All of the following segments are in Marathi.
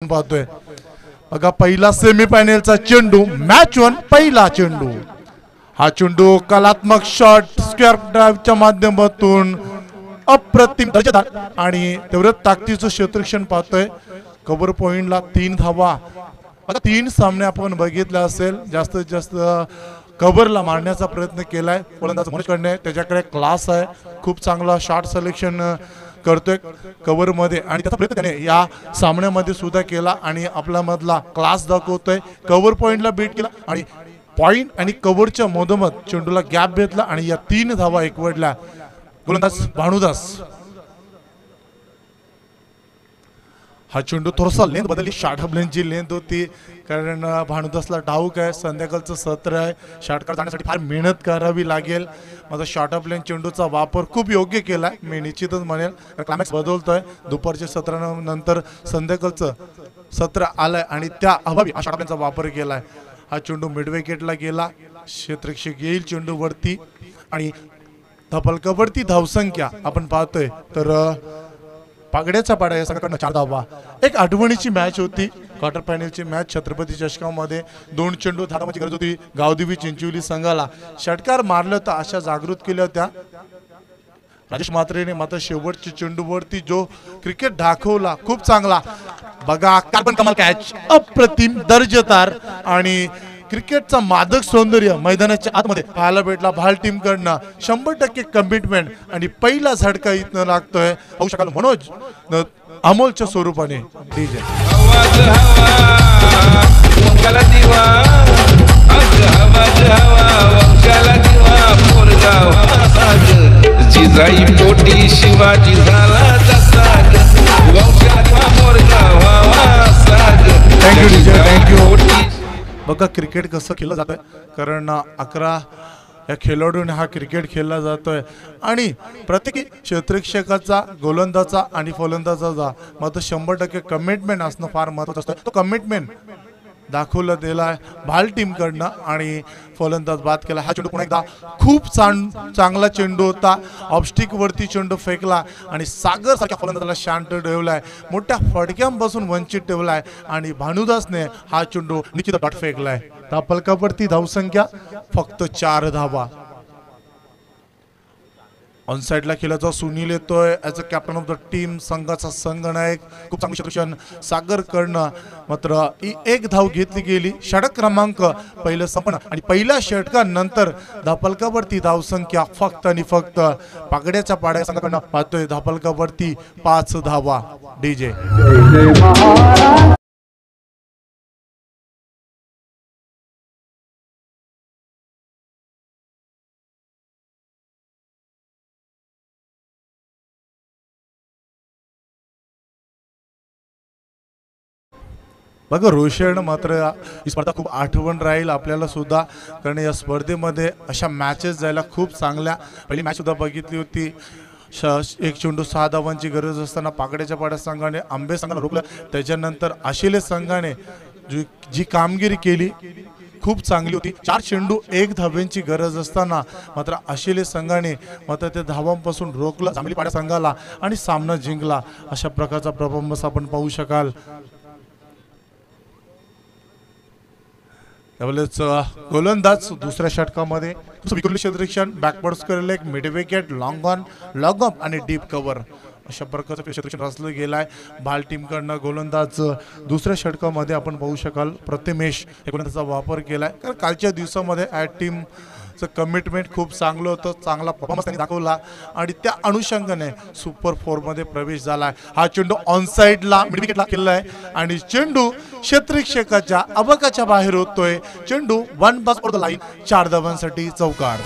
पाहतोय बघा पहिला सेमीफायनलचा चेंडू मॅच 1 पहिला चेंडू हा चेंडू कलात्मक शॉट स्क्वेअर ड्राइव्हच्या माध्यमातून अप्रतिम दर्जेदार आणि तेवढं ताकदीचं क्षेत्ररक्षण पाहतोय कव्हर पॉइंटला 3 धावा आता 3 सामने आपण बघितले असेल जास्तीत जास्त कव्हरला मारण्याचा प्रयत्न केलाय फलंदाज मनोज कडने त्याच्याकडे क्लास आहे खूप चांगला शॉट सिलेक्शन करतोय कव्हर मध्ये आणि त्याचा प्रयत्न त्याने या सामन्यामध्ये सुद्धा केला आणि आपला मधला क्लास दाखवतोय कव्हर पॉइंटला बीट केला आणि पॉइंट आणि कव्हरच्या मधोमध चेंडूला गॅप भेटला आणि या 3 धावा एकवटल्या गोलंदाज भानुदास हा चेंडू थोडासा लेंथ बदलली शॉर्ट लेंथची लेंथ होती कारण भानुदासला डाऊक आहे संध्याकाळचं सत्र आहे शॉर्टकट जाण्यासाठी फार मेहनत करावी लागेल माझा शॉर्ट ऑफ लेंथ चेंडूचा वापर खूप योग्य केलाय मी निश्चितच म्हणेल क्लायमॅक्स बदलतोय दुपारच्या सत्रानंतर संध्याकाळचं सत्र आलंय आणि त्या अभावी हा शॉर्ट ऑफ लेंथचा वापर केलाय हा चेंडू मिड विकेटला गेला क्षेत्ररक्षक येईल चेंडूवरती आणि धपलकावरती धावसंख्या आपण पाहतोय तर पागड्याचा पाडा या संघाकडनं 4 धावा एक आठवणीची मॅच होती क्वार्टर फायनलची मॅच छत्रपती चषकामध्ये 2 चेंडू धावांची गरज होती गावदेवी चिंचोली संघाला षटकार मारलं होतं अशा जागृत केल्या होत्या राजेश म्हात्रेने मात्र शेवटच्या चेंडूवरती जो क्रिकेट दाखवला खूप चांगला बघा कार्बन कमाल कॅच अप्रतिम दर्जेदार आणि क्रिकेटचा मादक सौंदर्य मैदानाच्या आतमध्ये पाहायला भेटला भाल टीम कडनं 100% कमिटमेंट आणि पहिला झटका इथनं लागतोय होऊ शकाल मनोज अमोलच्या स्वरूपाने डीजे शिवाजी झाला थँक्यू डीजे थँक्यू बघा क्रिकेट कसं खेळलं जात आहे कारण 11 या खेळाडूने हा क्रिकेट खेळला जातोय आणि प्रत्येक क्षेत्ररक्षकाचा गोलंदाजा आणि फलंदाजाचा मात्र 100% कमिटमेंट असणं फार महत्त्वाचं असतं तो कमिटमेंट दाखवला दिलाय भाल टीम कडनं आणि फलंदाज बाद केला हा चेंडू पुन्हा एकदा खूप चांगला चेंडू होता ऑफस्टिक वरती चेंडू फेकला आणि सागर सारख्या फलंदाजाला शांत ठेवलाय मोठ्या फटक्यांपासून वंचित ठेवलाय आणि भानुदासने हा चेंडू निश्चित डॉट फेकलाय धापलकावरती धावसंख्या फक्त 4 धावा ऑन साइडला खेळाचा सुनील येतोय as a captain of the team संघाचा संघनायक खूप चांगलं क्षेत्ररक्षण सागर कडनं मात्र एक धाव घेतली गेली षटक क्रमांक पहिलं संपन्न आणि पहिल्या षटकानंतर धापलकावरती धावसंख्या फक्त आणि फक्त पागड्याच्या पाड्या संघाकडनं पाहतोय धापलकावरती 5 धावा डीजे बघा रोशन मात्र ही स्पर्धा खूप आठवण राहील आपल्याला सुद्धा कारण या स्पर्धेमध्ये अशा मॅचेस जायला खूप चांगल्या पहिली मॅच सुद्धा बघितली होती एक चेंडू 6 धावांची गरज असताना पागड्याच्या पाड्या संघाने आंबे संघाला रोखलं त्याच्यानंतर आशिले संघाने जी कामगिरी केली खूप चांगली होती 4 चेंडू 1 धावांची गरज असताना मात्र आशिले संघाने मात्र त्या धावांपासून रोखलं जांभली पाड्या संघाला आणि सामना जिंकला अशा प्रकारचा परफॉर्मन्स आपण पाहू शकाल त्यावेळेस गोलंदाज दुसऱ्या षटकामध्ये विकृत क्षेत्ररक्षण बॅकवर्ड्स करेल एक mid wicket long on long of आणि डीप कव्हर अशा प्रकारचं क्षेत्ररक्षण रचलं गेलं आहे भाल टीमकडनं गोलंदाज दुसऱ्या षटकामध्ये आपण पाहू शकाल प्रतिमेश या गोलंदाजाचा वापर केला आहे कारण कालच्या दिवसामध्ये ॲट टीमचं कमिटमेंट खूप चांगलं होतं चांगला परफॉर्मन्स त्यांनी दाखवला आणि त्या अनुषंगाने सुपर 4मध्ये प्रवेश झाला आहे हा चेंडू ऑन साईडला मिड विकेटला खेळला आहे आणि चेंडू क्षेत्ररक्षकाच्या अबकाच्या बाहेर होतोय चेंडू 1 पास ओव्हर द लाईन 4 धावांसाठी चौकार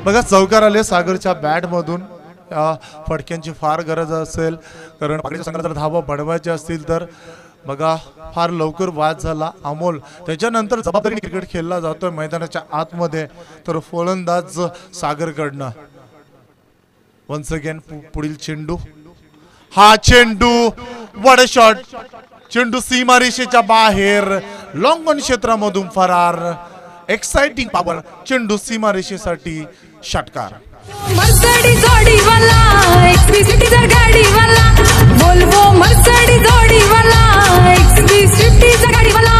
बघा चौकार आले सागरच्या बॅट मधून फटक्यांची फार गरज असेल कारण पागडीच्या संघाला जर धावा बनवायच्या असतील तर बघा फार लवकर वाद झाला अमोल, त्याच्यानंतर जबाबदारीने क्रिकेट खेळला जातोय मैदानाच्या आतमध्ये, तर फलंदाज सागरकडनं वन्स अगेन पुढील चेंडू, हा चेंडू वड शॉट, चेंडू सीमारेषेच्या बाहेर लॉंग ऑन क्षेत्रामधून फरार, एक्साइटिंग पॉवर, चेंडू सीमारेषेसाठी षटकार. मर्सिडीज जोडीवाला, एक्सपी गाडीवाला, वोल्वो मर्सिडीज जोडीवाला, एक्सपी स्विफ्टीचा गाडीवाला,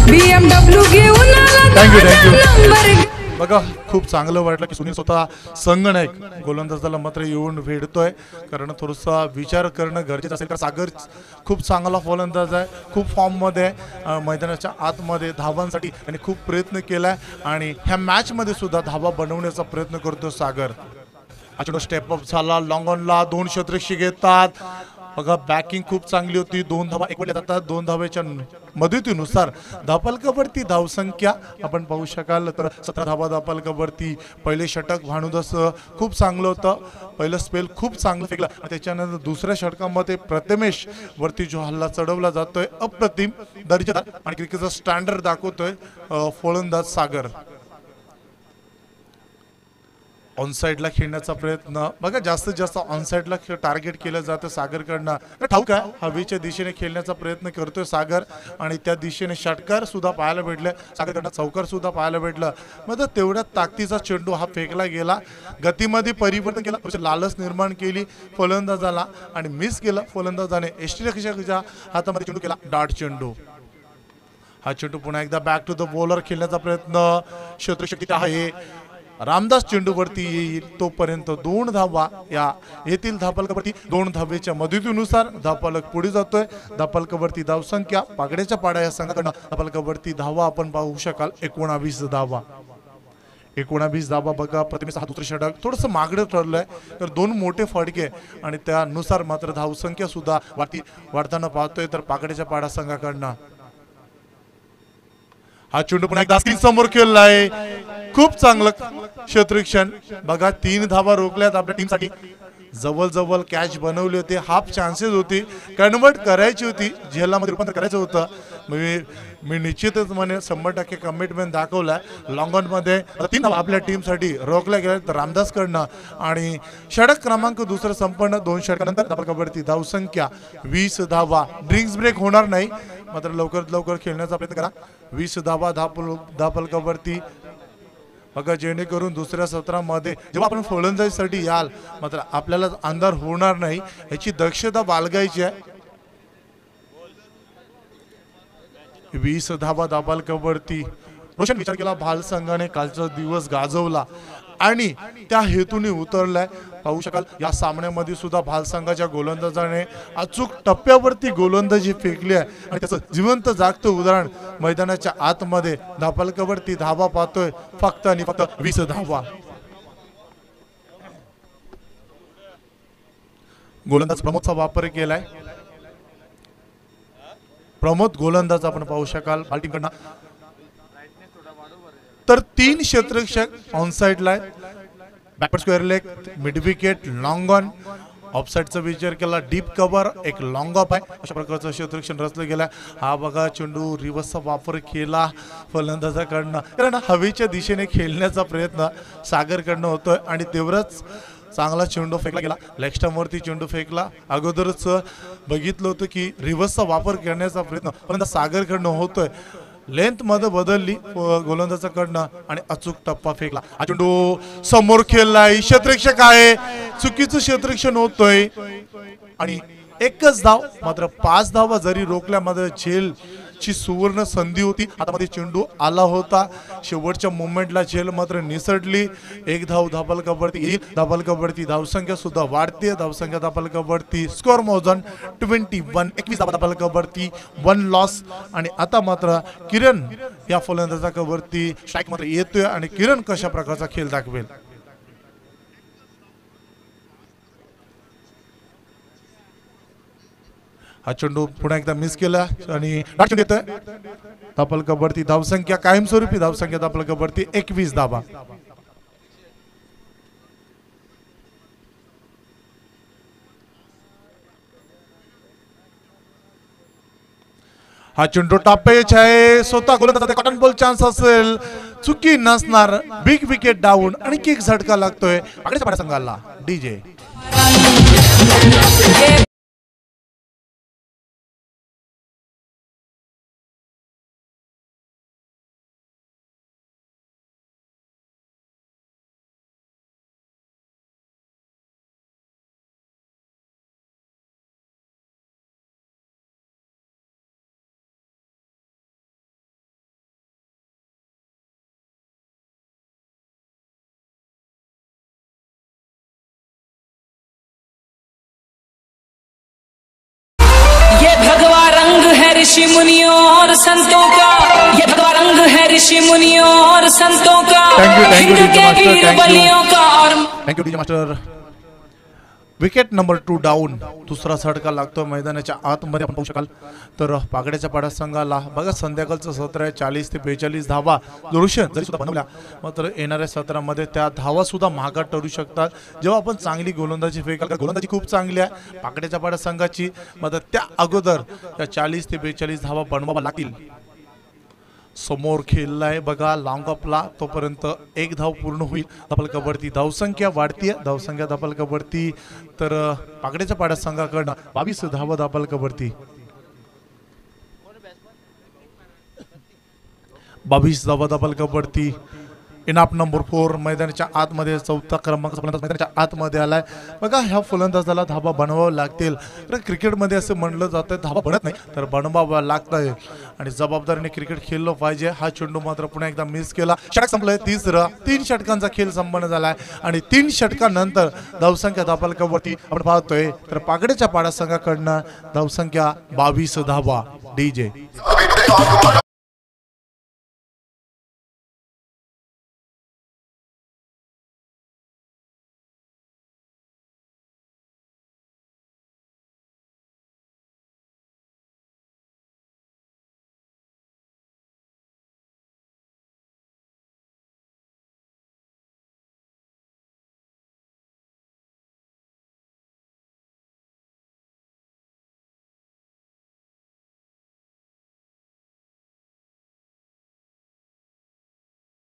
BMW घेऊन आला. थँक्यू. बघा खूप चांगलं वाटलं की सुनील स्वतः संगनायक गोलंदाजाला मात्र येऊन भेटतोय, कारण थोडासा विचार करणं गरजेचं असेल. तर सागर खूप चांगला फलंदाज आहे, खूप फॉर्ममध्ये मैदानाच्या आतमध्ये धावांसाठी त्यांनी खूप प्रयत्न केलाय आणि ह्या मॅचमध्ये सुद्धा धावा बनवण्याचा प्रयत्न करतो सागर. अचानक स्टेप अप झाला, लॉंग ऑनला 2 क्षेत्रक्षी घेतात. बघा बॅकिंग खूप चांगली होती, 2 धावा एकवटल्या जातात. 2 धावेच्या मदतीनुसार धापलकावरती धावसंख्या आपण पाहू शकाल तर 17 धावा धापलकावरती. पहिले षटक भानुदास खूप चांगलं होतं, पहिलं स्पेल खूप चांगलं फेकलं आणि त्याच्यानंतर दुसऱ्या षटकामध्ये प्रथमेश वरती जो हल्ला चढवला जातोय अप्रतिम दर्जादार आणि क्रिकेटचा स्टँडर्ड दाखवतोय फलंदाज सागर. ऑन साईडला खेळण्याचा प्रयत्न, बघा जास्तीत जास्त ऑन साईडला टार्गेट केलं जातं सागरकडनं. ठाऊक आहे हवेच्या दिशेने खेळण्याचा प्रयत्न करतोय सागर आणि त्या दिशेने षटकार सुद्धा पाहायला भेटले, सागरकडनं चौकार सुद्धा पाहायला भेटलं. मग तेवढ्या ताकदीचा चेंडू हा फेकला गेला, गतीमध्ये परिवर्तन केला, थोडीशी लालच निर्माण केली फलंदाजाला आणि मिस केलं फलंदाजाने. यष्टीरक्षकाच्या हातामध्ये चेंडू केला डाट चेंडू. हा चेंडू पुन्हा एकदा बॅक टू द बॉलर खेळण्याचा प्रयत्न क्षेत्रशक्तीचा आहे. रामदास चेंडूवरती येईल तोपर्यंत 2 धावा या येथील धापलकावरती. 2 धावेच्या मदतीनुसार धापलक पुढे जातोय. धापलकावरती धावसंख्या पागड्याच्या पाड्या या संघाकडनं धापलकावरती धावा आपण पाहू शकाल 19 धावा. 19 धावा. बघा प्रथमेश हा दुसरं षटक थोडंसं मागडं ठरलंय, तर 2 मोठे फडके आणि त्यानुसार मात्र धावसंख्या सुद्धा वाढताना पाहतोय तर पागड्याच्या पाड्या संघाकडनं. हा चेंडू पुन्हा एकदा स्क्रीन समोर खेळलाय, खूप चांगलं क्षेत्ररक्षण. बघा 3 धावा रोखल्यात आपल्या टीमसाठी. जवळ कॅच बनवली होती, हाफ चान्सेस होती, कन्वर्ट करायची होती, झेलामध्ये रूपांतर करायचं होतं. मी निश्चितच म्हणे 100% कमिटमेंट दाखवलाय. लॉंग ऑन मध्ये 3 धावा आपल्या टीमसाठी रोखल्या गेल्या तर रामदासकडनं आणि षटक क्रमांक दुसरं संपन्न. 2 षटकानंतर धापलकावरती धावसंख्या 20 धावा. ड्रिंक्स ब्रेक होणार नाही, मात्र लवकरात लवकर खेळण्याचा प्रयत्न करा. 20 धावा धापलकावरती. बघा जेणेकरून दुसऱ्या सत्रामध्ये जेव्हा आपण फलंदाजीसाठी याल मात्र आपल्याला अंधार होणार नाही याची दक्षता बाळगायची आहे. 20 धावा धापलकावरती. रोशन विचार केला भाल संघाने कालचा दिवस गाजवला आणि त्या हेतूने उतरलाय. पाहू शकाल या सामन्यामध्ये सुद्धा भाल संघाच्या गोलंदाजाने अचूक टप्प्यावरती गोलंदाजी फेकली आहे आणि त्याचं जिवंत जागतं उदाहरण मैदानाच्या आतमध्ये. धापलकावरती धावा पाहतोय फक्त आणि फक्त 20 धावा. गोलंदाज प्रमोदचा वापर केलाय. प्रमोद गोलंदाज आपण पाहू शकाल भाल टीमकडनं. तर 3 क्षेत्ररक्षक ऑन साइडला आहेत. Backward square leg, mid wicket, long on. ऑफसाईडचा विचार केला, डीप कव्हर, एक लॉंग ऑफ आहे. अशा प्रकारचं क्षेत्ररक्षण रचलं गेलं. हा बघा चेंडू रिव्हर्सचा वापर केला फलंदाजाकडनं, कारण हवेच्या दिशेने खेळण्याचा प्रयत्न सागरकडनं होतोय आणि तेवढंच चांगला चेंडू फेकला गेला. लेग स्टंपवरती चेंडू फेकला. अगोदरच बघितलं होतं की रिव्हर्सचा वापर करण्याचा प्रयत्न फलंदाज सागरकडनं होतोय. लेंथ मध्ये बदलली गोलंदाजाकडनं आणि अचूक टप्पा फेकला. हा चेंडू समोर खेळलाय, क्षेत्ररक्षक आहे, चुकीचं क्षेत्ररक्षण होतोय आणि एकच धाव. मात्र 5 धावा जरी रोखल्यामध्ये झेलची सुवर्ण संधी होती. हातामध्ये चेंडू आला होता, शेवटच्या मोमेंटला झेल मात्र निसटली. 1 धाव धापलकावरती येईल. धापलकावरती धावसंख्या सुद्धा वाढते. धावसंख्या धापलकावरती स्कोअर मोजन 21. 21 धावा धापलकावरती, 1 लॉस. आणि आता मात्र किरण या फलंदाजावरती स्ट्राईक मात्र येतोय आणि किरण कशा प्रकारचा खेळ दाखवेल. हा चेंडू पुन्हा एकदा मिस केला आणि चेंडू येतोय. धापलकावरती धावसंख्या कायमस्वरूपी धावसंख्या धापलकावरती 21 धावा. हा चेंडू टापेच आहे, स्वतः गोलंदाजाचा कॉटन बॉल चान्स असेल, चुकी नसणार, बिग विकेट डाऊन आणि किक झटका लागतोय पाकड्याच्या पाड्या संघाला. डीजे भगवा रंग है ऋषि मुनियों और संतों का, ये भगवा रंग है ऋषि मुनियों और संतों का, हिंद के वीर बलियों का. और thank you DJ master. Wicket number 2 down. दुसरा झटका लागतो मैदानाच्या आतमध्ये आपण पाहू शकाल. तर पाकड्याच्या पाड्या संघाला बघा संध्याकाळचं सत्र आहे, 40 ते 42 धावा जोडूशन जरी सुद्धा बनवल्या मात्र येणाऱ्या सत्रामध्ये त्या धावा सुद्धा महागात ठरू शकतात. जेव्हा आपण चांगली गोलंदाजी फेकाल, गोलंदाजी खूप चांगली आहे पाकड्याच्या पाड्या संघाची, मात्र त्या अगोदर त्या 40 ते 42 धावा बनवाव्या लागतील. समोर खेळलाय बघा लॉंगअपला, तोपर्यंत एक धाव पूर्ण होईल. धपलकावरती धावसंख्या वाढतीये, धावसंख्या धपलकावरती. तर पाकड्याच्या पाड्या संघाकडनं 22 धावा धपलकावरती, 22 धावा धपलकावरती. इनाप नंबर 4 मैदानाच्या आतमध्ये, चौथा क्रमांक मैदानाच्या आतमध्ये आलाय बघा. ह्या फलंदाजाला धाबा बनवावं लागतील. तर क्रिकेटमध्ये असं म्हणलं जातं धाबा बनत नाही तर बनवावं लागतंय आणि जबाबदारीने क्रिकेट खेळलं पाहिजे. हा चेंडू मात्र पुन्हा एकदा मिस केला. षटक संपलंय, तिसरं. 3 षटकांचा खेळ संपन्न झालाय आणि 3 षटकानंतर धावसंख्या धापलकावरती आपण पाहतोय. तर पाकड्याच्या पाड्या संघाकडनं धावसंख्या 22 धावा. डीजे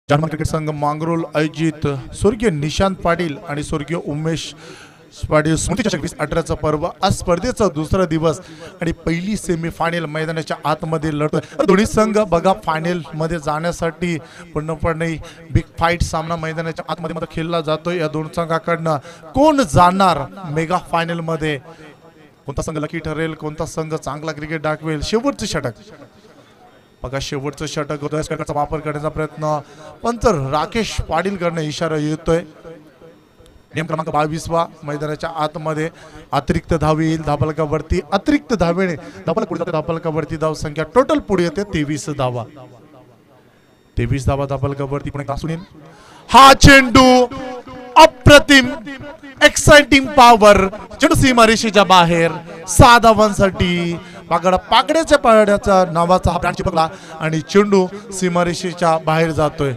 जर्मन क्रिकेट संघ मांगरोल आयोजित स्वर्गीय निशांत पाटील आणि स्वर्गीय उमेश पाटील स्मृती चषक 2018चा पर्व. आज स्पर्धेचा दुसरा दिवस आणि पहिली सेमी फायनल मैदानाच्या आतमध्ये लढतोय. दोन्ही संघ बघा फायनल मध्ये जाण्यासाठी पूर्णपणे बिग फाईट सामना मैदानाच्या आतमध्ये खेळला जातोय. या दोन संघाकडनं कोण जाणार मेगा फायनल मध्ये, कोणता संघ लकी ठरेल, कोणता संघ चांगला क्रिकेट दाखवेल. शेवटचे षटक बघा, शेवटचं षटक होतं. षटकाचा वापर करण्याचा प्रयत्न पंतर राकेश पाटील कडनं इशारा येतोय. नियम क्रमांक 22 मैदानाच्या आतमध्ये अतिरिक्त धावे येईल धापलकावरती. अतिरिक्त धावेने धापलक पुढे जाते धापलकावरती. धाव संख्या टोटल पुढे येते 23 धावा. 23 धावा धापलकावरती. पुणे घासून येईल हा चेंडू. अप्रतिम एक्साइटिंग पॉवर. चेंडू सीमारेषेच्या बाहेर. 6 धावांसाठी पाकड्याच्या पाड्याच्या नावाचा हा ब्रँड चिपकला आणि चेंडू सीमारेषेच्या बाहेर जातोय.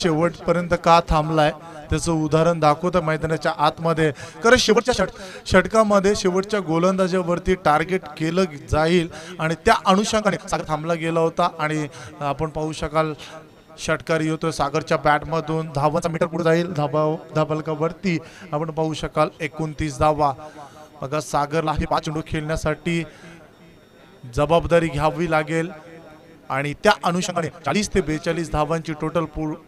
शेवटपर्यंत का थांबलाय त्याचं उदाहरण दाखवतं मैदानाच्या आतमध्ये. कारण शेवटच्या षटकामध्ये शेवटच्या गोलंदाजावरती टार्गेट केलं जाईल आणि त्या अनुषंगाने सागर थांबला गेला होता. आणि आपण पाहू शकाल षटकार येतोय सागरच्या बॅटमधून. धावांचा मीटर पुढे जाईल धापलकावरती. आपण पाहू शकाल 29 धावा. बघा सागरला हे 5 चेंडू खेळण्यासाठी जबाबदारी घ्यावी लागेल आणि त्या अनुषंगाने 40 ते 42 धावांची टोटल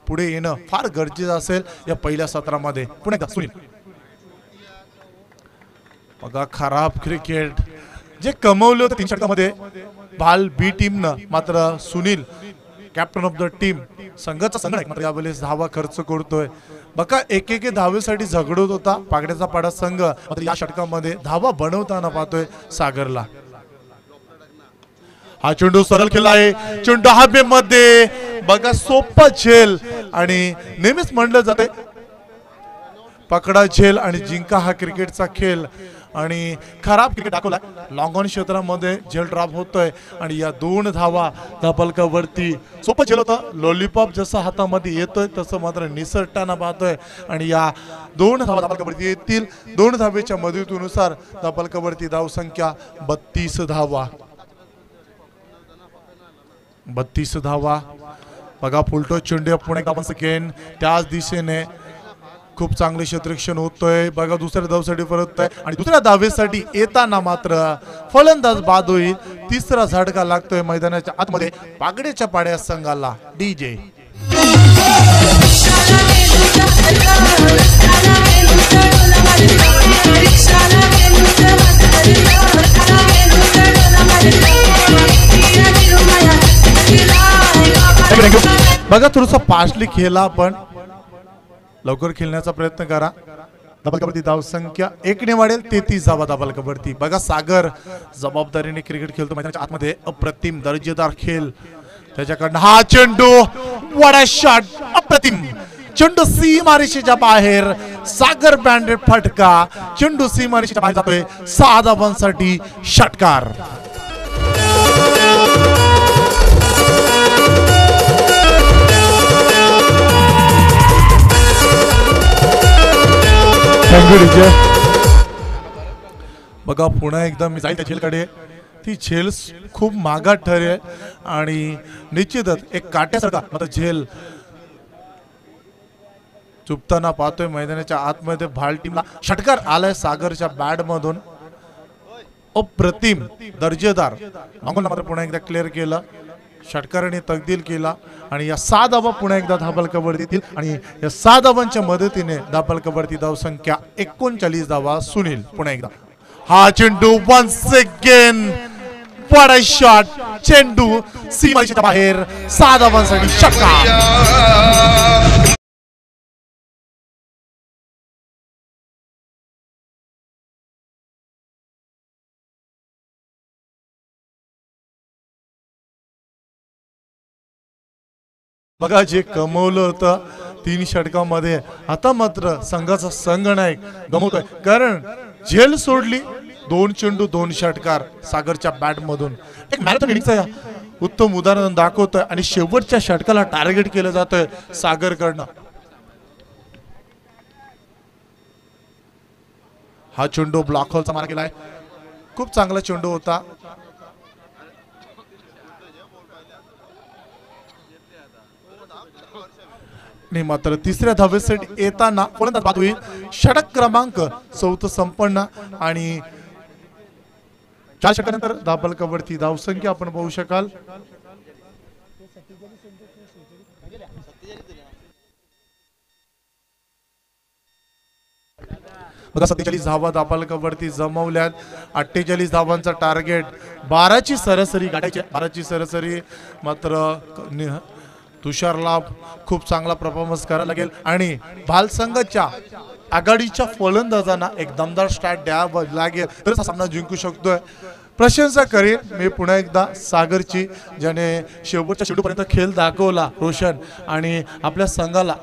पुढे येणं फार गरजेचं असेल या पहिल्या सत्रामध्ये. पुणे सुनील बघा, खराब क्रिकेट जे कमवलं होतं 3 षटकामध्ये भाल बी टीमनं, मात्र Sunil captain of the team संघाचा संघटक मात्र यावेळेस धावा खर्च करतोय. बघा एक धावेसाठी झगडत होता पाकड्याचा पाडा संघ, मात्र या षटकामध्ये धावा बनवताना पाहतोय सागरला. हा चेंडू सरळ खेळला आहे. चेंडू हवेमध्ये बघा, सोपा झेल आणि नेहमीच म्हणलं जाते पकडा झेल आणि जिंका हा क्रिकेटचा खेळ. आणि खराब क्रिकेट दाखवला. लॉंग ऑन क्षेत्रामध्ये झेल ड्रॉप होतोय आणि या 2 धावा धापलकावरती. सोपं झेल होतं, लॉलीपॉप जसं हातामध्ये येतोय तसं मात्र निसटताना पाहतोय आणि या 2 धावा धापलकावरती येतील. 2 धावेच्या मदतीनुसार धापलकावरती धावसंख्या 32 धावा. 32 धावा. बघा फुलटो चेंडू पुणे एकदा सेकंड त्याच दिशेने खूप चांगले क्षेत्ररक्षण होतोय. बघा दुसऱ्या धावेसाठी परत आहे आणि दुसऱ्या धावेसाठी येताना मात्र फलंदाज बाद होईल. तिसरा झटका लागतोय मैदानाच्या आतमध्ये पागड्याच्या पाड्या संघाला. डीजे बघा थोडंसं फास्टली खेळला, आपण लवकर खेळण्याचा प्रयत्न करा. धापलकावरती धावसंख्या 1 ने वाढेल. 33 धावा धापलकावरती. बघा सागर जबाबदारीने क्रिकेट खेळतो मैदानाच्या आतमध्ये. अप्रतिम दर्जेदार खेळ त्याच्याकडनं. हा चेंडू वडा शॉट अप्रतिम. चेंडू सीमारेषेच्या बाहेर. सागर बँडेड फटका. चेंडू सीमारेषेच्या बाहेर जातोय. 6 धावांसाठी षटकार. बघा पुन्हा एकदा मी जाईल त्या झेलकडे. ती झेल खूप मागात ठरेल आणि निश्चितच एक काट्यासारखा मात्र झेल चुपताना पाहतोय मैदानाच्या आतमध्ये. भाल टीमला षटकार आलाय सागरच्या बॅट मधून. अप्रतिम दर्जेदार. मागून मात्र पुन्हा एकदा क्लिअर केलं. षटकाराने तकदील केला आणि या 6 धावा पुन्हा एकदा धापलकावरती येतील आणि या 6 धावांच्या मदतीने धापलकावरती धावसंख्या 39 धावा. सुनील पुन्हा एकदा. हा चेंडू वन्स अगेन बडा शॉट. चेंडू सीमारेषेच्या बाहेर. 6 धावांसाठी षटकार. बघा जे कमवलं होतं 3 षटकामध्ये आता मात्र संघाचा संघनायक गमवतोय. कारण झेल सोडली. 2 चेंडू 2 षटकार सागरच्या बॅट मधून. एक मॅरेथॉन इनिंगचं उत्तम उदाहरण दाखवतोय आणि शेवटच्या षटकाला टार्गेट केलं जातोय सागरकडनं. हा चेंडू ब्लॉक होलचा मारा केलाय. खूप चांगला चेंडू होता. मात्र तिसऱ्या धावेसाठी येताना फलंदाज बाद होईल. षटक क्रमांक 4 संपन्न आणि 4 षटकानंतर धापलकावरती धावसंख्या आपण पाहू शकाल. बघा 47 धावा धापलकावरती जमवल्यात. 48 धावांचा टार्गेट. 12ची सरासरी गाठायची. 12ची सरासरी मात्र तुषारला खूप चांगला परफॉर्मन्स करायला लागेल आणि भाल संघाच्या आघाडीच्या फलंदाजांना एक दमदार स्टार्ट द्यावा लागेल तरच हा सामना जिंकू शकतोय. प्रशंसा करेन मी पुन्हा एकदा सागरची, ज्याने शेवटच्या शेवटपर्यंत खेळ दाखवला रोशन आणि आपल्या संघाला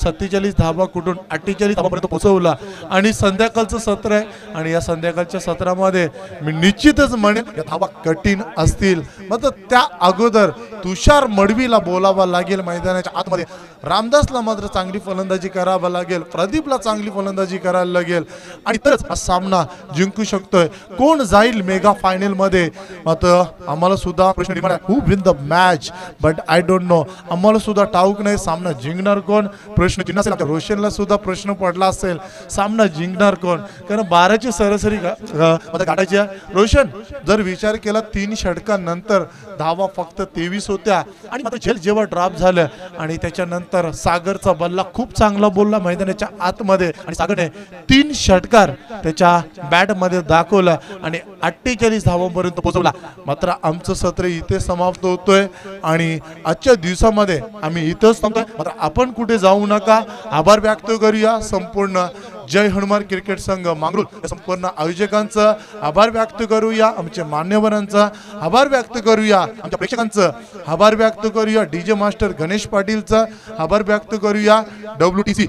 47 धावा कुठून 48 धावापर्यंत पोहोचवला. आणि संध्याकाळचं सत्र आहे आणि या संध्याकाळच्या सत्रामध्ये मी निश्चितच म्हणेन या धावा कठीण असतील. मात्र त्या अगोदर तुषार मडवीला बोलावा लागेल मैदानाच्या आतमध्ये. रामदासला मात्र चांगली फलंदाजी करावा लागेल. प्रदीपला चांगली फलंदाजी करायला लागेल आणि तरच हा सामना जिंकू शकतोय. कोण जाईल मेगा फायनल मध्ये मात्र आम्हाला सुद्धा प्रश्न निर्माण आहे. Who win the match but I don't know. आम्हाला सुद्धा ठाऊक नाही सामना जिंकणार कोण. प्रश्न चिन्ह असेल. रोशनला सुद्धा प्रश्न पडला असेल सामना जिंकणार कोण. कारण 12ची सरासरी गाठायची आहे. रोशन जर विचार केला 3 षटकांनंतर धावा फक्त 23 होत्या आणि मात्र झेल जेव्हा ड्रॉप झालं आणि त्याच्यानंतर सागरचा बल्ला खूप चांगला बोलला मैदानाच्या आतमध्ये आणि सागरने 3 षटकार त्याच्या बॅट मध्ये दाखवला आणि 48 धावांपर्यंत पोहोचवला. मात्र आमचं सत्र इथे समाप्त होतोय आणि आजच्या दिवसामध्ये आम्ही इथंच थांबतोय. मात्र आपण कुठे जाऊ नका. आभार व्यक्त करूया संपूर्ण जय हनुमान क्रिकेट संघ मांगरूळ या संपूर्ण आयोजकांचा आभार व्यक्त करूया, आमच्या मान्यवरांचा आभार व्यक्त करूया, आमच्या प्रेक्षकांचं आभार व्यक्त करूया, डीजे मास्टर गणेश पाटीलचा आभार व्यक्त करूया, WTC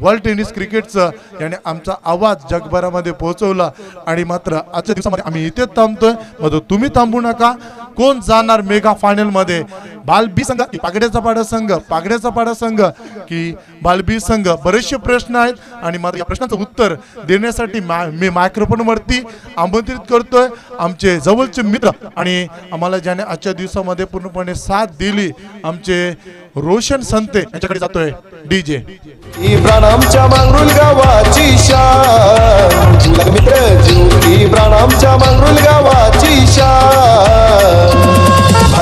वर्ल्ड टेनिस क्रिकेटचं याने आमचा आवाज जगभरामध्ये पोहोचवला. आणि मात्र आजच्या दिवसामध्ये आम्ही इथेच थांबतोय, मग तुम्ही थांबू नका. कोण जाणार मेगा फायनल मध्ये? बालबी संघ की पागड्याचा पाडा संघ? पागड्याचा पाडा संघ की बालबी संघ? बरेचसे प्रश्न आहेत आणि मात्र या प्रश्नाचं उत्तर देण्यासाठी मी मायक्रोफोन वरती आमंत्रित करतोय आमचे जवळचे मित्र आणि आम्हाला ज्याने आजच्या दिवसामध्ये पूर्णपणे साथ दिली आमचे रोशन संते यांच्याकडे जातोय डीजे. इब्रान आमच्या मांगरुल गावाची शान, जीव मित्र जीव इब्रान आमच्या मांगरुल गावाची शान.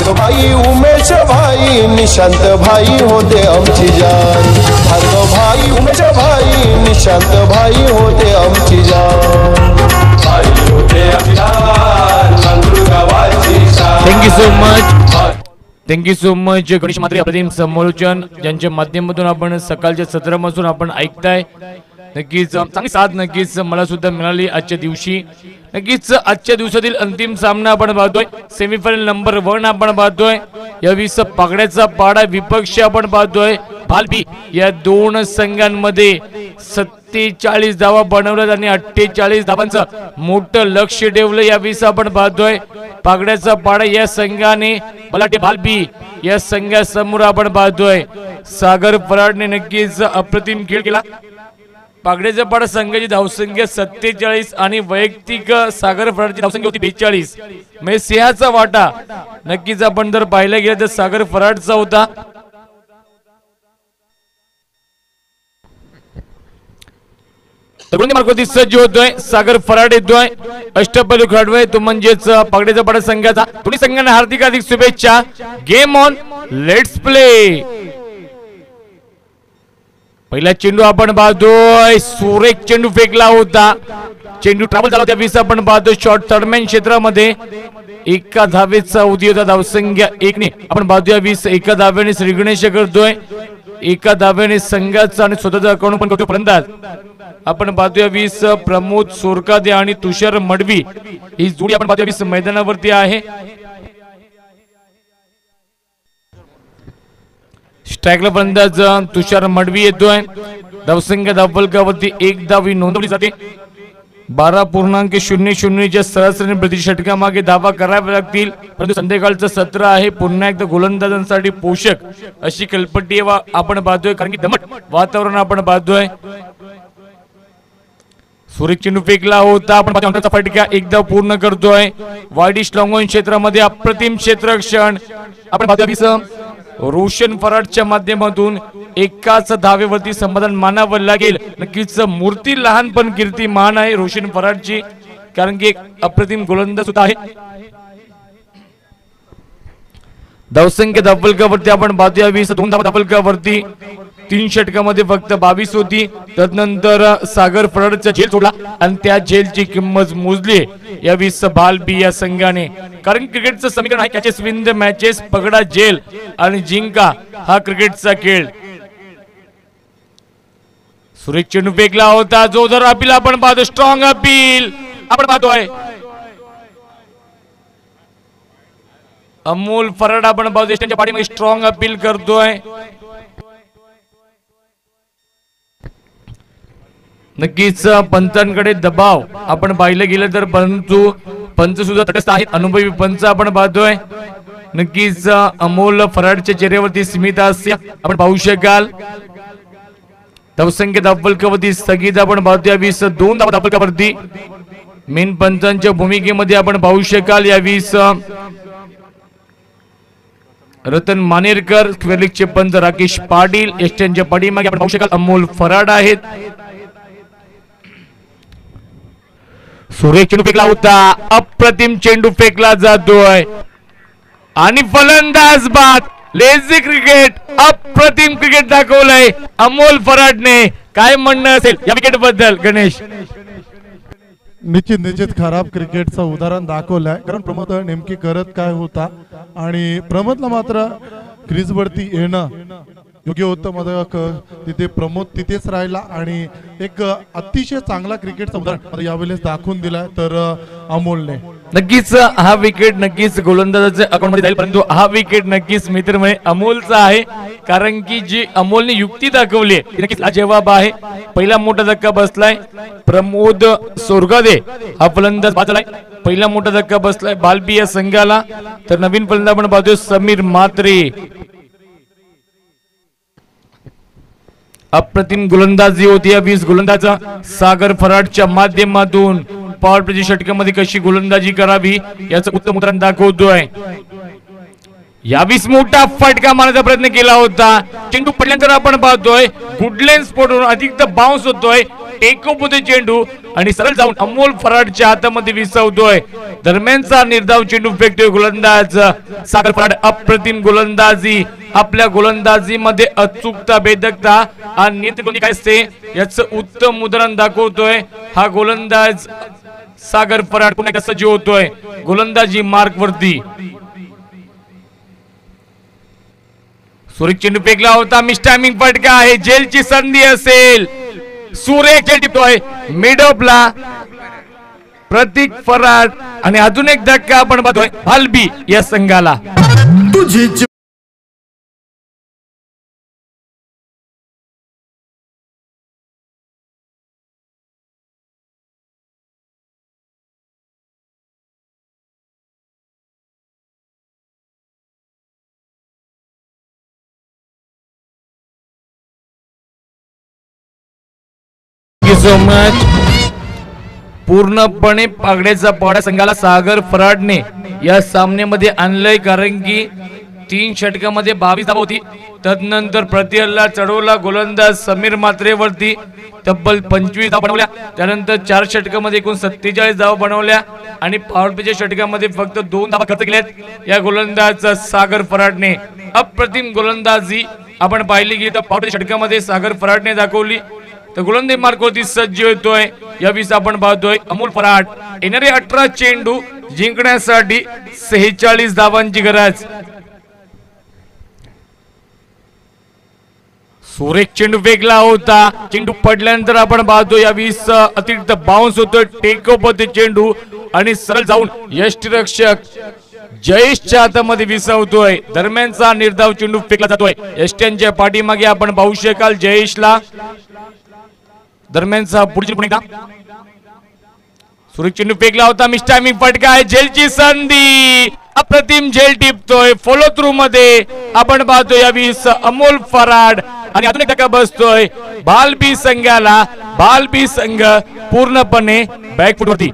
भाई उमेश भाई निशांत भाई होते आमची जान. भाई उमेश भाई निशांत भाई होते आमची जान. भाई होते आमची जान, मांगरुल गावाची शान. Thank you so much. Thank you so much Ganesh Matre अप्रतिम समालोचन ज्यांच्या माध्यमातून आपण सकाळच्या सत्रापासून आपण ऐकताय. नक्कीच चांगली साथ नक्कीच मला सुद्धा मिळाली आजच्या दिवशी. नक्कीच आजच्या दिवसातील अंतिम सामना आपण पाहतोय, सेमीफायनल नंबर 1 आपण पाहतोय. यावेळी पागड्याचा पाडा विपक्ष आपण पाहतोय भालबी. या दोन संघांमध्ये 47 धावा बनवल्यात आणि 48 धावांचं मोठं लक्ष ठेवलं. यावेळी आपण पाहतोय पागड्याचा पाडा या संघाने बलाटे भालबी या संघासमोर आपण पाहतोय सागर फराडने नक्कीच अप्रतिम खेळ केला. पागड्याचा पाडा संघाची धावसंख्या 47 आणि वैयक्तिक सागर फराडची धावसंख्या होती 42. म्हणजे सिंहाचा वाटा नक्कीच आपण जर पाहिलं गेलं तर सागर फराडचा होता. मार्गवरती सज्ज होतोय सागर फराड येतोय. अष्टपैलू खेळाडू तो म्हणजेच पागड्याचा पाडा संघाचा. दोन्ही संघांना हार्दिक हार्दिक शुभेच्छा. Game on, let's play. पहिला चेंडू आपण पाहतोय, सुरेख चेंडू फेकला होता, चेंडू ट्रॅव्हल झाला. त्यावेळी आपण पाहतोय शॉर्ट थर्डमॅन क्षेत्रामध्ये एका धावेचा उदी होता. धावसंख्या 1 ने आपण पाहतोय 20. एका धाव्याने श्री गणेश करतोय, एका धाव्याने संघाचा आणि स्वतःचा अकाउंट पण करतोय. फलंदाज आपण पाहतोय 20 प्रमोद सोरकादे आणि तुषार मडवी ही जोडी आपण पाहतोय 20 मैदानावरती आहे. स्ट्राईकला फलंदाज तुषार मडवी येतोय. धावसंख्या धावफलकावरती 1 धाव नोंदवली जाते. 12.00च्या सरासरीने प्रति षटकामागे धावा कराव्या लागतील. परंतु संध्याकाळचं सत्र आहे, पुन्हा एकदा गोलंदाजांसाठी पोषक अशी कल्पटी आपण पाहतोय, कारण की दमट वातावरण आपण पाहतोय. सुरेख चेंडू फेकला होता, आपण अंकाचा फटका एकदा पूर्ण करतोय. वाईडिश लॉंग ऑन क्षेत्रामध्ये अप्रतिम क्षेत्ररक्षण आपण पाहतोय. रोशन फराडच्या माध्यमातून एकाच धावेवरती समाधान मानावं लागेल. नक्कीच मूर्ती लहान पण कीर्ती महान आहे रोशन फराडची, कारण की एक अप्रतिम गोलंदाज सुद्धा आहे. धावसंख्या धावफलकावरती आपण पाहतोय 20. 2 धावा धावफलकावरती 3 षटकामध्ये फक्त 22 होती. त्यानंतर सागर फराडचा झेल सोडला आणि त्या झेलची किंमत मोजली या 20 भालबी या संघाने. कारण क्रिकेटचं समीकरण आहे कॅचेस विन द मॅचेस, पगडा झेल आणि जिंका हा क्रिकेटचा खेळ. सुरेख चेंडू फेकला होता, जोरदार अपील आपण पाहतो, स्ट्रॉंग अपील आपण पाहतोय. अमोल फराड आपण पाहतो त्यांच्या पाठीमागे स्ट्रॉंग अपील करतोय. नक्कीच पंचांकडे दबाव आपण पाहिलं गेलं तर, परंतु पंच सुद्धा तटस्थ आहेत, अनुभवी पंच आपण पाहतोय. नक्कीच अमोल फराडच्या चेहऱ्यावरती स्मित हास्य आपण पाहू शकाल. धावसंख्या धावफलकावरती स्थगित आपण पाहतोय 20. 2 धावा धावफलकावरती मेन पंचांच्या भूमिकेमध्ये आपण पाहू शकाल. या 20 रतन मानेरकर, क्वेलिकचे पंच राकेश पाटील, एस्टनच्या पाठीमागे आपण पाहू शकाल अमोल फराड आहेत. सुरेख चेंडू फेकला होता, अप्रतिम चेंडू फेकला जातोय आणि फलंदाज बाद. लेझी क्रिकेट, अप्रतिम क्रिकेट दाखवलंय अमोल फराडने. काय म्हणणं असेल या विकेट बद्दल गणेश? निश्चित खराब क्रिकेटचं उदाहरण दाखवलंय, कारण प्रमोद नेमकी करत काय होता आणि प्रमोदला मात्र क्रीजवरती येणं योग्य होतं माझं तिथे प्रमोद तिथेच राहिला आणि एक अतिशय चांगला क्रिकेटचा उदाहरण यावेळेस दाखवून दिला तर अमोलने नक्कीच हा विकेट नक्कीच गोलंदाजाच्या अकाउंट मध्ये जाईल, परंतु हा विकेट नक्कीच मित्र म्हणे अमोलचा आहे, कारण की जी अमोलने युक्ती दाखवली आहे नक्कीच लाजवाब आहे. पहिला मोठा धक्का बसलाय प्रमोद सोरगादे हा फलंदाज बाजूला, पहिला मोठा धक्का बसलाय बालबी या संघाला. तर नवीन फलंदाज आपण पाहतोय समीर म्हात्रे. अप्रतिम गोलंदाजी होती या 20 गोलंदाजा सागर फराडच्या माध्यमातून पॉवर प्लेच्या षटकामध्ये कशी गोलंदाजी करावी याचं उत्तम उदाहरण दाखवतोय. यावीस मोठा फटका मारण्याचा प्रयत्न केला होता, चेंडू पडल्यानंतर आपण पाहतोय गुडलेन स्पॉटवरून अधिक बाउन्स होतोय, टेकअप होते चेंडू आणि सरळ जाऊन अमोल फराडच्या हातामध्ये विसवतोय. दरम्यानचा निर्धाव चेंडू फेकतोय गोलंदाज सागर फराड. अप्रतिम गोलंदाजी, आपल्या गोलंदाजीमध्ये अचूकता, भेदकता आणि नेतृत्व काय असते याचं उत्तम उदाहरण दाखवतोय हा गोलंदाज सागर फराड. पुन्हा एकदा सज्ज होतोय गोलंदाजी मार्क वरती. सुरेख चेंडू फेकला होता, मिस टायमिंग फटका आहे, जेलची संधी असेल. सुरेख चेंडू टिपतोय मिडऑफला प्रतीक फराड आणि अजून एक धक्का आपण पाहतोय भालबी या संघाला. So much. पूर्णपणे पागड्याचा पाडा संघाला सागर फराडने या सामन्यामध्ये आणलंय, कारण की 3 षटकामध्ये 22 धावा होती. तदनंतर प्रतिहल्ला चढवला गोलंदाज समीर म्हात्रेवरती, तब्बल 25 धावा बनवल्या. त्यानंतर 4 षटकामध्ये एकूण 47 धावा बनवल्या आणि पॉवर प्लेच्या षटकामध्ये फक्त 2 धावा खर्च केल्यात या गोलंदाज सागर फराडने. अप्रतिम गोलंदाजी आपण पाहिली गेली तर पॉवर प्लेच्या षटकामध्ये सागर फराडने दाखवली. तर गोलंदाजी मार्कवरती सज्ज होतोय यावेळी आपण पाहतोय अमोल फराड. येणारे 18 चेंडू जिंकण्यासाठी 46 धावांची गरज. सुरेख चेंडू फेकला होता, चेंडू पडल्यानंतर आपण पाहतो यावेळी अतिरिक्त बाउन्स होतोय, टेकअप होते चेंडू आणि सरळ जाऊन यष्टिरक्षक जयेशच्या हातामध्ये विसवतोय. दरम्यानचा निर्धाव चेंडू फेकला जातोय यष्ट्यांच्या पाठीमागे आपण पाहू शकाल जयेशला. दरम्यानचा पुढची पुन्हा सुरेख चेंडू फेकला होता, मिस टायमिंग फटका आहे, जेलची संधी. अप्रतिम झेल टिपतोय फॉलो थ्रू मध्ये आपण पाहतोय यावेळी अमोल फराड आणि अजून एक धक्का बसतोय बालबी संघाला. बालबी संघ पूर्णपणे बॅकफुटवरती.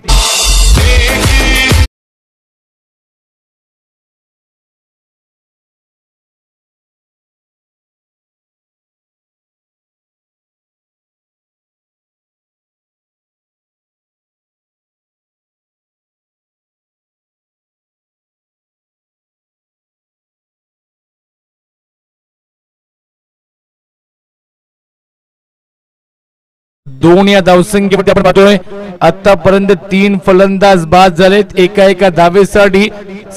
दोन या धावसंख्येवरती आपण पाहतोय आतापर्यंत 3 फलंदाज बाद झालेत. एका धावेसाठी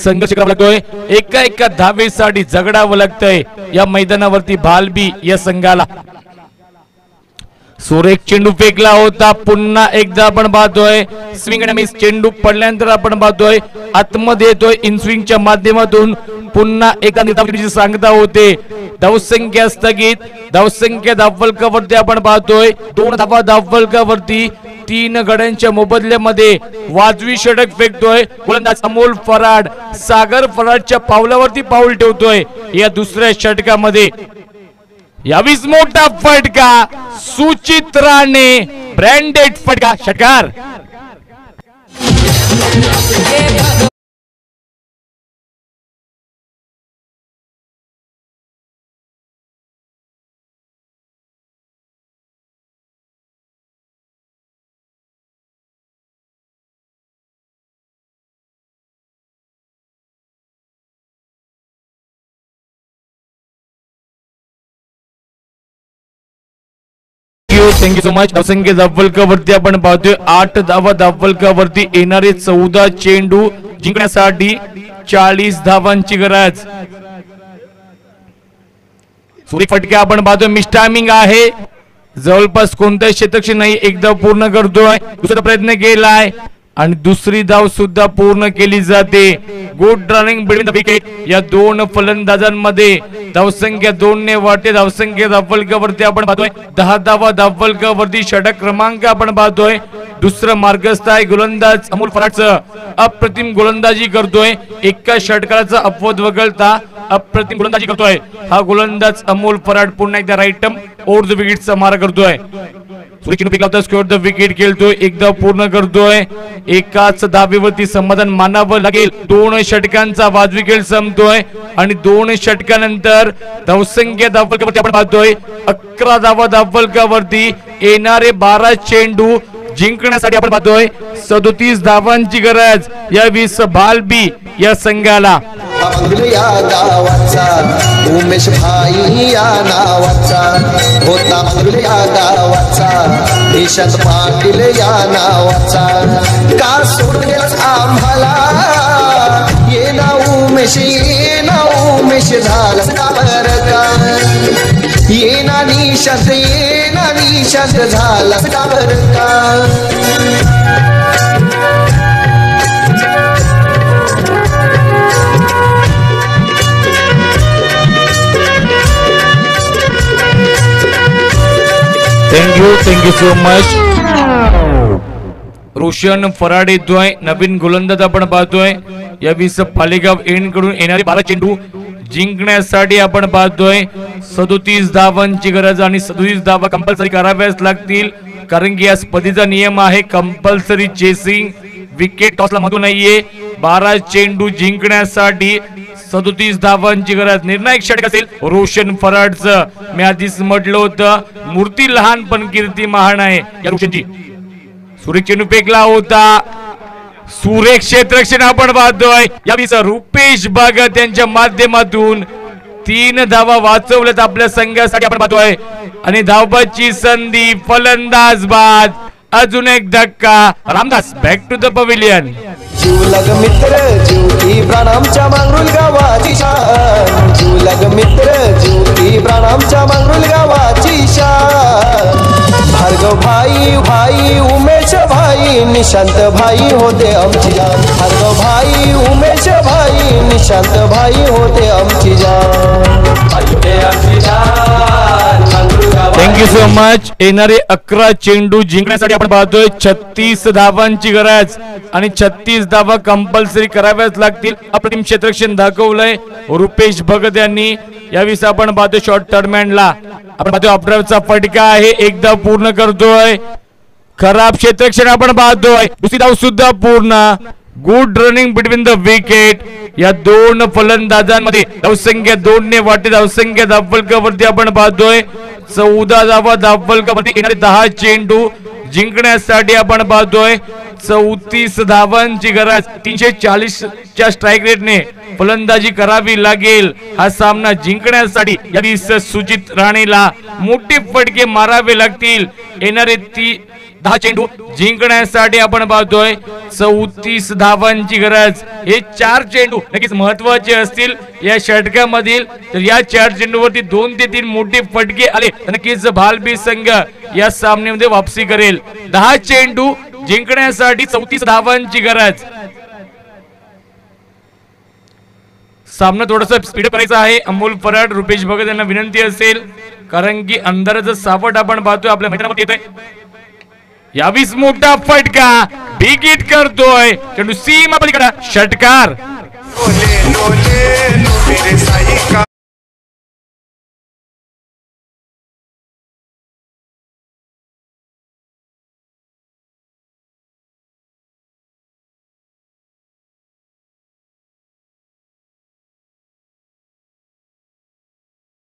संघर्ष करावा लागतोय, एका धावेसाठी झगडावं लागतंय या मैदानावरती भालबी या संघाला. सुरेख चेंडू फेकला होता, पुन्हा एकदा आपण पाहतोय स्विंग आणि मिस. चेंडू पडल्यानंतर आपण पाहतोय आतमध्ये येतोय इन स्विंगच्या माध्यमातून. पुन्हा एका निर्धावाची सांगता होते. धावसंख्या स्थगित, धावसंख्या धावफलकावरती आपण पाहतोय 2 धावा धावफलकावरती. 3 गड्यांच्या मोबदल्यामध्ये वाजवी षटक फेकतोय गोलंदाज अमोल फराड. सागर फराडच्या पावलावरती पाऊल ठेवतोय या दुसऱ्या षटकामध्ये. यावीस मोठा फटका सुचित्राने ब्रँडेड फटका षटकार. Thank you so much. धावसंख्या धावफलकावरती आपण पाहतोय 8 धावा धावफलकावरती. येणारे 14 चेंडू जिंकण्यासाठी 40 धावांची गरज. सुरेख फटका आपण पाहतोय, मिस टायमिंग आहे, जवळपास कोणताही क्षेत्रक्षण नाही, एकदा पूर्ण करतोय, दुसरा प्रयत्न केलाय आणि दुसरी धाव सुद्धा पूर्ण केली जाते. Good running between the wicket. या दोन फलंदाजांमध्ये धावसंख्या 2 ने वाढते. धावसंख्या धावफलकावरती आपण पाहतोय 10 धावा, धावफलकावरती षटक क्रमांक आपण पाहतोय. दुसरं मार्गस्थ आहे गोलंदाज अमोल फराडचं, अप्रतिम गोलंदाजी करतोय, एका षटकाचा अपवाद वगळता अप्रतिम गोलंदाजी करतोय हा गोलंदाज अमोल फराड. पुन्हा एकदा राईट टर्म ओव्हर द विकेटचा मारा करतोय. स्कोअर द विकेट खेळतोय, एकदा पूर्ण करतोय, एकाच धावेवरती समाधान मानावं लागेल. 2 षटकांचा वाजवी खेळ संपतोय आणि 2 षटकानंतर धावसंख्या धावफलकावरती आपण पाहतोय 11 धावा. धावफलकावरती येणारे 12 चेंडू जिंकण्यासाठी आपण पाहतोय 37 धावांची गरज या 20 भालबी या संघाला. या गावाचा उमेश भाई या नावाचा होता, या गावाचा निशांत पाटील या नावाचा. का सोडलेलास आम्हाला ये ना उमेश, ये ना उमेश झालास का बरं का, ये ना निशांत, ये ना निशांत झालास का बरं का. Thank you so much. Roshan Faraday द्वय नवीन गोलंदाज आपण पाहतोय. या 20 पालेगाव एंड कडून येणारे 12 चेंडू जिंकण्यासाठी आपण पाहतोय 37 धावांची गरज आणि 37 धावा कंपल्सरी कराव्याच लागतील, कारण की या स्पर्धेचा नियम आहे कंपल्सरी चेसिंग. विकेट टॉसला महत्व नाहीये. 12 चेंडू जिंकण्यासाठी 37 धावांची गरज. निर्णायक षटक असेल रोशन फराडचं. मी आधीच म्हटलं होतं मूर्ती लहान पण कीर्ती महान आहे या रोशनची. सुरेख चेंडू फेकला होता, सुरेख क्षेत्रक्षण आपण पाहतोय. या रुपेश भगत यांच्या माध्यमातून 3 धावा वाचवल्यात आपल्या संघासाठी आपण पाहतोय आणि धावबाची संधी, फलंदाज बाद, अजून एक धक्का. Ramdas back to the pavilion. जीवलग मित्र जीवकी प्राणामच्या मांगरुल गावाची शान, जीवलग मित्र जीवकी प्राणामच्या मांगरुल गावाची शान. भार्गव भाई भाई उमेश भाई निशांत भाई होते आमची जान, भार्गव भाई उमेश भाई निशांत भाई होते आमची जान. Thank you so much. येणारे 11 चेंडू जिंकण्यासाठी आपण पाहतोय 36 धावांची गरज आणि 36 धावा कंपल्सरी कराव्याच लागतील. अप्रतिम क्षेत्रक्षण दाखवलंय रुपेश भगत यांनी. यावेळी आपण पाहतोय शॉर्ट टर्मॅनला आपण पाहतोय ऑफड्राईव्हचा फटका आहे, एकदा पूर्ण करतोय. खराब क्षेत्रक्षण आपण पाहतोय, दुसरी धाव सुद्धा पूर्ण. Good running between the wicket. या 2 फलंदाजांमध्ये धावसंख्या 2 ने वाढते. धावसंख्या धावफलकावरती आपण पाहतोय 14 धावा. धावफलकावरती येणारे 10 चेंडू जिंकण्यासाठी आपण पाहतोय 34 धावांची गरज. 340 च्या स्ट्राईक रेटने फलंदाजी करावी लागेल हा सामना जिंकण्यासाठी. यावेळी सुजित राणेला मोठे फटके मारावे लागतील. येणारे 10 चेंडू जिंकण्यासाठी आपण पाहतोय 34 धावांची गरज. हे 4 चेंडू नक्कीच महत्वाचे असतील या षटकामधील. तर या 4 चेंडूवरती 2 ते 3 मोठे फटके आले तर नक्कीच भालबी संघ या सामन्यामध्ये वापसी करेल. 10 चेंडू जिंकण्यासाठी 34 धावांची गरज. सामना थोडासा स्पीड करायचा आहे. अमोल फराड, रुपेश भगत यांना विनंती असेल, कारण की अंधाराचं सावट आपण पाहतोय आपल्या मैदानामध्ये येतोय. यावीस मोठा फटका बिग हिट करतोय चेंडू सीमा पलीकडे षटकार.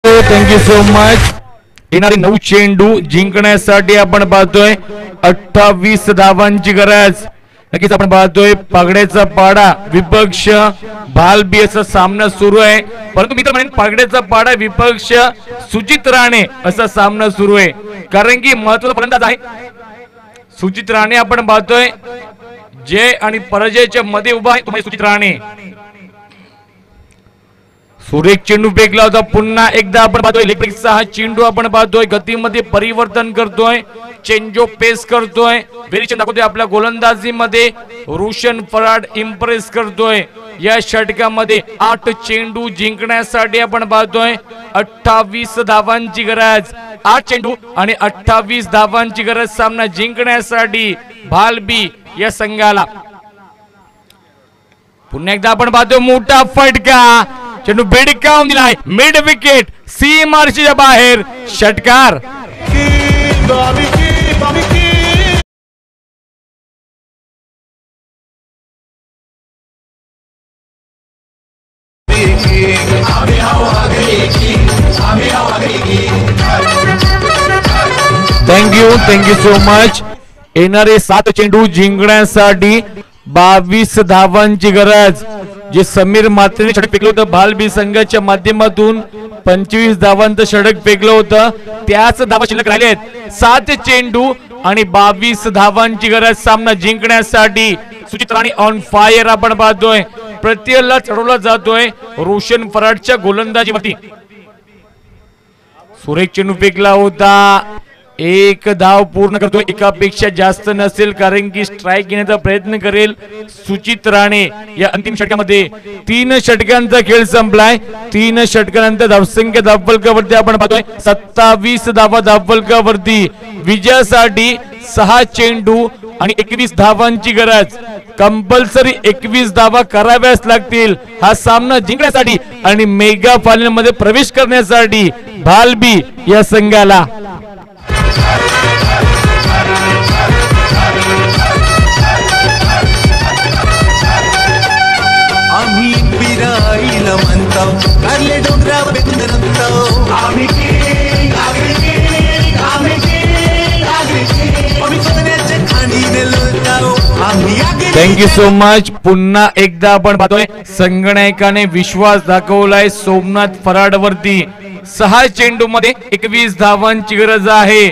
Thank you so much. येणारे 9 चेंडू जिंकण्यासाठी आपण पाहतोय 28 धावांची गरज. नक्कीच आपण पाहतोय पागड्याचा पाडा विपक्ष भालबी असा सामना सुरू आहे. परंतु मित्र म्हणेन पागड्याचा पाडा विपक्ष सुजित राणे असा सामना सुरू आहे, कारण की महत्त्वाचा फलंदाज आहे सुजित राणे. आपण पाहतोय जय आणि पराजयच्या मध्ये उभा आहे तुम्ही सुजित राणे. सुरेख चेंडू फेकला होता. पुन्हा एकदा आपण पाहतोय इलेक्ट्रिकचा हा चेंडू आपण पाहतोय गतीमध्ये परिवर्तन करतोय. चेंज ऑफ पेस करतोय. व्हेरिएशन दाखवतोय आपल्या गोलंदाजीमध्ये. रोशन फराड इम्प्रेस करतोय. या षटकामध्ये 8 चेंडू जिंकण्यासाठी आपण पाहतोय 28 धावांची गरज. 8 चेंडू आणि 28 धावांची गरज सामना जिंकण्यासाठी भालबी या संघाला. पुन्हा एकदा आपण पाहतो मोठा फटका. चेंडू बेडकावून दिलाय. मिड विकेट सीमारेषेच्या बाहेर. षटकार. Thank you so much. येणारे 7 चेंडू जिंकण्यासाठी 22 धावांची गरज. जे समीर मात्रेने षटक फेकलं होतं भालबी संघाच्या माध्यमातून 25 धावांचं षटक फेकलं होतं. त्याच धावा शिल्लक राहिले आहेत. 7 चेंडू आणि 22 धावांची गरज सामना जिंकण्यासाठी. सुचित राणे ऑन फायर आपण पाहतोय. प्रत्येकाला चढवला जातोय रोशन फराडच्या गोलंदाजीवरती. सुरेख चेंडू फेकला होता. 1 धाव पूर्ण करतोय. एकापेक्षा जास्त नसेल कारण की स्ट्राइक घेण्याचा प्रयत्न करेल सुचित राणे. या अंतिम षटकामध्ये 3 षटकांचा खेळ संपलाय. 3 षटकानंतर धावसंख्या धावफलकावरती आपण पाहतोय 27 धावा धावफलकावरती. विजयासाठी 6 चेंडू आणि 21 धावांची गरज. कंपल्सरी 21 धावा कराव्याच लागतील हा सामना जिंकण्यासाठी आणि मेगा फायनल मध्ये प्रवेश करण्यासाठी भालबी या संघाला. आम्ही बिराईला म्हणतो कारले डोंगरावर रमतो. आम्ही थँक्यू सो मच. पुन्हा एकदा आपण पाहतोय संगणकाने विश्वास दाखवलाय सोमनाथ फराडवरती. 6 चेंडू मध्ये 21 धावांची गरज आहे.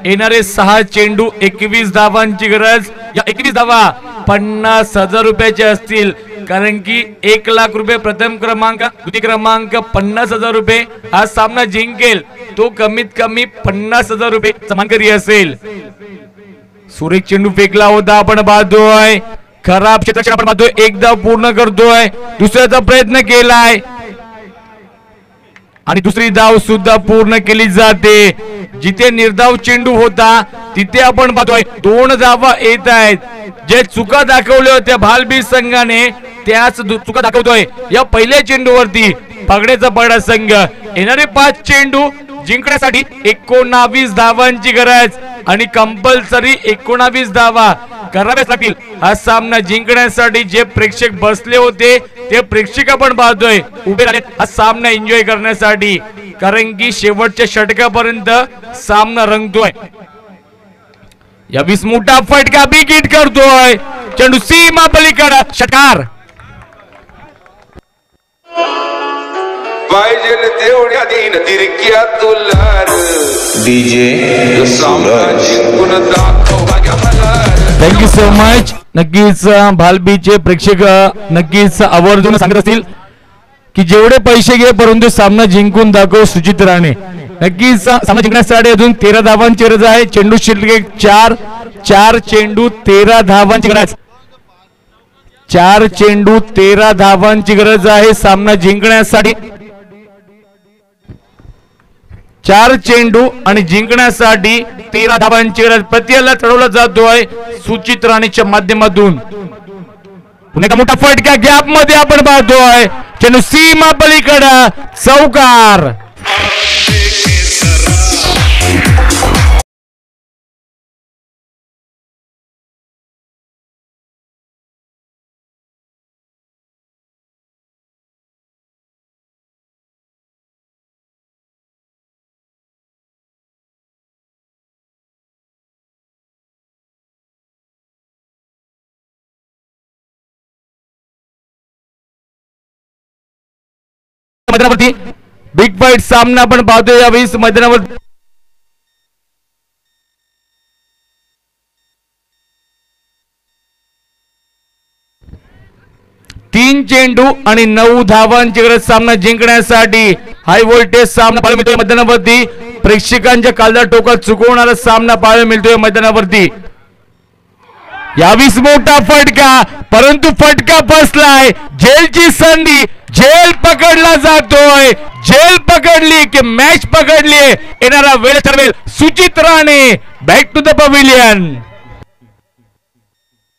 येणारे 6 चेंडू 21 धावांची गरज. या 21 धावा 50,000 रुपयाचे असतील कारण की 1 लाख रुपये प्रथम क्रमांक, द्वितीय क्रमांक 50,000 रुपये. हा सामना जिंकेल तो कमीत कमी 50,000 रुपये समानकरी असेल. सुरेख चेंडू फेकला होता आपण पाहतोय. खराब क्षेत्ररक्षण आपण पाहतोय. एकदा पूर्ण करतोय. दुसऱ्याचा प्रयत्न केलाय आणि दुसरी धाव सुद्धा पूर्ण केली जाते. जिथे निर्धाव चेंडू होता तिथे आपण पाहतोय 2 धावा येत आहेत. जे चुका दाखवल्या होत्या भालबी संघाने त्याच चुका दाखवतोय या पहिल्या चेंडूवरती पगडेचा पगडा संघ. येणारे 5 चेंडू जिंकण्यासाठी 19 धावांची गरज आणि कंपल्सरी 19 धावा कराव्याच लागतील हा सामना जिंकण्यासाठी. जे प्रेक्षक बसले होते ते प्रेक्षक आपण पाहतोय उभे राहिले हा सामना एन्जॉय करण्यासाठी कारण की शेवटच्या षटकापर्यंत सामना रंगतोय. या 20 मोठा फटका बिग हिट करतोय. चेंडू सीमा पलीकडे. षटकार. पाहिजे तेवढ्या दिन तिरक्या तुलार डीजे जिंकून दाखव माझ्या मनार. Thank you so much. नक्कीच भालबीचे प्रेक्षक नक्कीच आवर्जून सांगत असतील की जेवढे पैसे घे परंतु सामना जिंकून दाखव सुचित राणे. नक्कीच सामना जिंकण्यासाठी अजून 13 धावांची गरज आहे. चेंडू शिल्लक 4 चेंडू 13 धावांची गरज. 4 चेंडू 13 धावांची गरज आहे सामना जिंकण्यासाठी. 4 चेंडू आणि जिंकण्यासाठी 13 धावांची गरज. प्रत्येकाला चढवला जातोय सुचित राणेच्या माध्यमातून. पुन्हा एक मोठा फटका गॅप मध्ये आपण पाहतोय. चेंडू सीमा पलीकडे. चौकार. मैदानावरती बिग फाईट सामना आपण पाहतोय यावेळी मैदानावर. तीन 3 चेंडू आणि 9 धावांची गरज सामना जिंकण्यासाठी. हाय व्होल्टेज सामना पाहायला मिळतोय मैदानावरती. प्रेक्षकांच्या कालदा टोकात चुकवणारा सामना पाहायला मिळतोय मैदानावरती. यावीस मोठा फटका, परंतु फटका बसलाय. झेलची संधी, झेल पकडला जातोय. झेल पकडली की मॅच पकडली. येणारा वेळ ठरवेल. Suchit Rane back to the pavilion.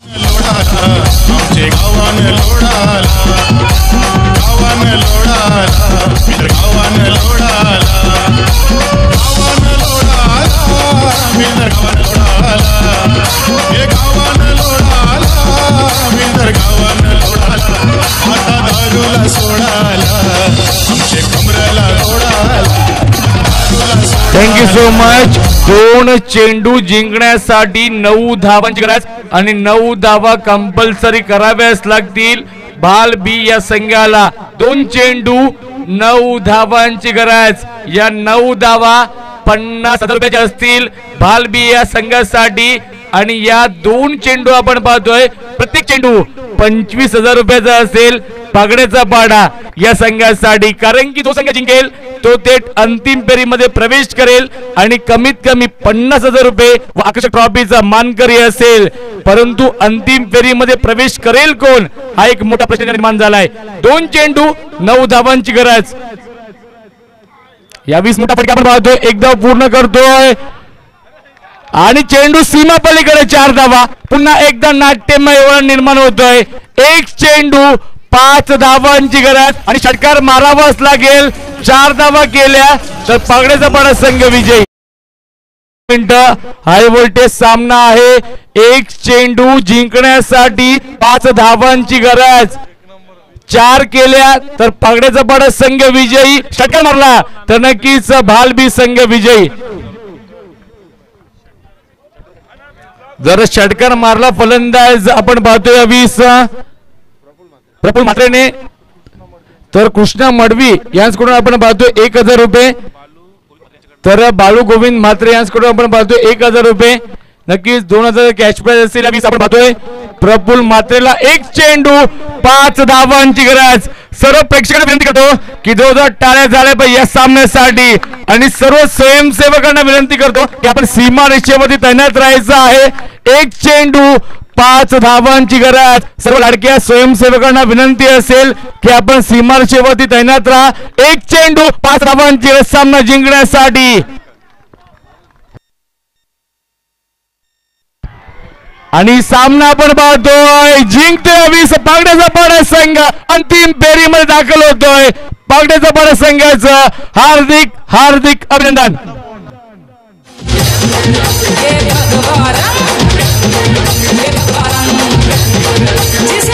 आमचे गावान लोडाला, गावान लोडाला, मित्र गावान लोडाला, गावान लोडाला, मित्र गावान लोडाला, हे गावान लोडाला, मित्र गावान लोडाला, आता दारूला सोडाला, आमचे कमरेला लोडाला. Thank you so much. 2 चेंडू जिंकण्यासाठी 9 धावांची गरज आणि 9 धावा कंपल्सरी कराव्याच लागतील भाल बी या संघाला. 2 चेंडू 9 धावांची गरज. या 9 धावा 50,000 रुपयाच्या असतील भाल बी या संघासाठी. आणि या 2 चेंडू आपण पाहतोय, प्रत्येक चेंडू 25,000 रुपयाचा असेल. पागड्याचा पाडा या संघासाठी, कारण की जो संघ जिंकेल तो थेट अंतिम फेरीमध्ये प्रवेश करेल आणि कमीत कमी 50,000 रुपये व आकर्षक ट्रॉफीचा मानकरी असेल. परंतु अंतिम फेरीमध्ये प्रवेश करेल कोण, हा एक मोठा प्रश्न निर्माण झालाय. 2 चेंडू 9 धावांची गरज. या 20 मोठा फटका आपण पाहतोय, एकदा पूर्ण करतोय आणि चेंडू सीमा पलीकडे 4 धावा. पुन्हा एकदा नाट्यमय वळण निर्माण होतोय. 1 चेंडू 5 धावांची गरज आणि षटकार मारावाच लागेल. 4 धावा केल्या तर पागड्याचा पाडा संघ विजयी. हाय व्होल्टेज सामना आहे. 1 चेंडू जिंकण्यासाठी 5 धावांची गरज. 4 केल्या तर पागड्याचा पाडा संघ विजयी. षटकार मारला तर नक्कीच भालबी संघ विजयी. जर षटकार मारला फलंदाज आपण पाहतोय 20 प्रफुल्ल म्हात्रेने, तर कृष्णा मडवी यांच्याकडून आपण पाहतोय 1,000 रुपये. तर बाळू गोविंद म्हात्रे यांच्याकडून आपण पाहतोय 1,000 रुपये. नक्कीच 2,000 कॅश प्राइज असेल. 20 आपण पाहतोय प्रफुल्ल म्हात्रेला 1 चेंडू 5 धावांची गरज. सर्व प्रेक्षकांना विनंती करतो की जोरदार टाळ्या झाल्या पाहिजे या सामन्यासाठी आणि सर्व स्वयंसेवकांना विनंती करतो की आपण सीमा रेषेवरती तैनात राहायचं आहे. 1 चेंडू 5 धावांची गरज. सर्व लाडक्या स्वयंसेवकांना विनंती असेल की आपण सीमा रेषेवरती तैनात राहा. 1 चेंडू 5 धावांची गरज सामना जिंकण्यासाठी. आणि सामना आपण पाहतोय जिंकतोय 20 पागड्याचा पाडा संघ अंतिम फेरीमध्ये दाखल होतोय. पागड्याचा पाडा संघाचं हार्दिक हार्दिक अभिनंदन. जिसे